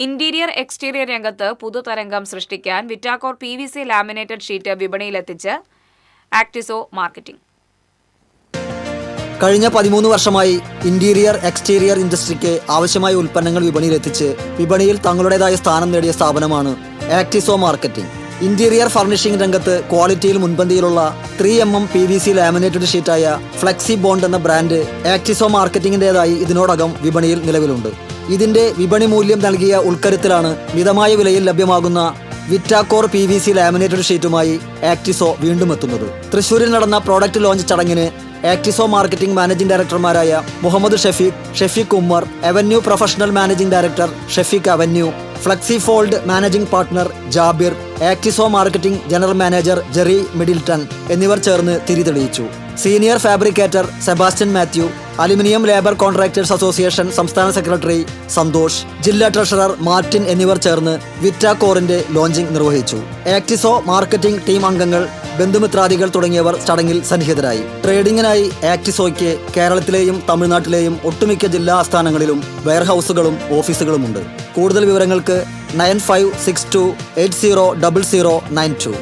Interior exterior രംഗത്ത് പുതുതരംഗം സൃഷ്ടിക്കാൻ വിറ്റാക്കോർ PVC laminated sheet വിപണിയിലെത്തിച്ച് ആക്ടിസോ marketing. കഴിഞ്ഞ 13 വർഷമായി ഇന്റീരിയർ എക്സ്റ്റീരിയർ ഇൻഡസ്ട്രിക്ക് ആവശ്യമായ ഉൽപ്പന്നങ്ങൾ വിപണിയിലെത്തിച്ച് വിപണിയിൽ തങ്ങളുടേതായ സ്ഥാനം നേടിയ സ്ഥാപനമാണ് ആക്ടിസോ മാർക്കറ്റിംഗ്. ഇന്റീരിയർ ഫർണിഷിംഗ് രംഗത്ത് ക്വാളിറ്റിയിൽ മുൻപന്തിയിലുള്ള 3mm PVC ലാമിനേറ്റഡ് ഷീറ്റായ ഫ്ലെക്സി ബോണ്ട് എന്ന ബ്രാൻഡ് ആക്ടിസോ മാർക്കറ്റിംഗിൻ്റെതായി ഇതിനോടകം വിപണിയിൽ നിലവിലുണ്ട്. ഇതിന്റെ വിപണി മൂല്യം നൽകിയ ഉൾക്കരുത്തിലാണ് മിതമായ വിലയിൽ ലഭ്യമാകുന്ന വിറ്റാക്കോർ PVC ലാമിനേറ്റഡ് ഷീറ്റുമായി ആക്ടിസോ വീണ്ടും എത്തുന്നത്. തൃശ്ശൂരിൽ നടന്ന പ്രോഡക്റ്റ് ലോഞ്ച് ചടങ്ങിന് ആക്ടിസോ മാർക്കറ്റിംഗ് മാനേജിംഗ് ഡയറക്ടർമാരായ Muhammad Shefeeq Ummer, avenue professional managing director Shefeeq avenue, flexi fold managing partner Jabir, Actizo marketing general manager Jerry Middleton എന്നിവർ ചേർന്ന് തിരിതെളിയിച്ചു. Senior fabricator Sebastian Mathew, aluminium labour contractors association സംസ്ഥാന സെക്രട്ടറി സന്തോഷ്, ജില്ലാ ട്രഷറർ മാർട്ടിൻ എന്നിവർ ചേർന്ന് വിറ്റാക്കോറിന്റെ ലോഞ്ചിംഗ് നിർവഹിച്ചു. ആക്ടിസോ മാർക്കറ്റിംഗ് ടീം അംഗങ്ങൾ, ബന്ധുമിത്രാദികൾ തുടങ്ങിയവർ ചടങ്ങിൽ സന്നിഹിതരായി. ട്രേഡിംഗിനായി ആക്ടിസോയ്ക്ക് കേരളത്തിലെയും തമിഴ്നാട്ടിലെയും ഒട്ടുമിക്ക ജില്ലാ ആസ്ഥാനങ്ങളിലും വെയർഹൌസുകളും ഓഫീസുകളുമുണ്ട്. കൂടുതൽ വിവരങ്ങൾക്ക് 9562800092.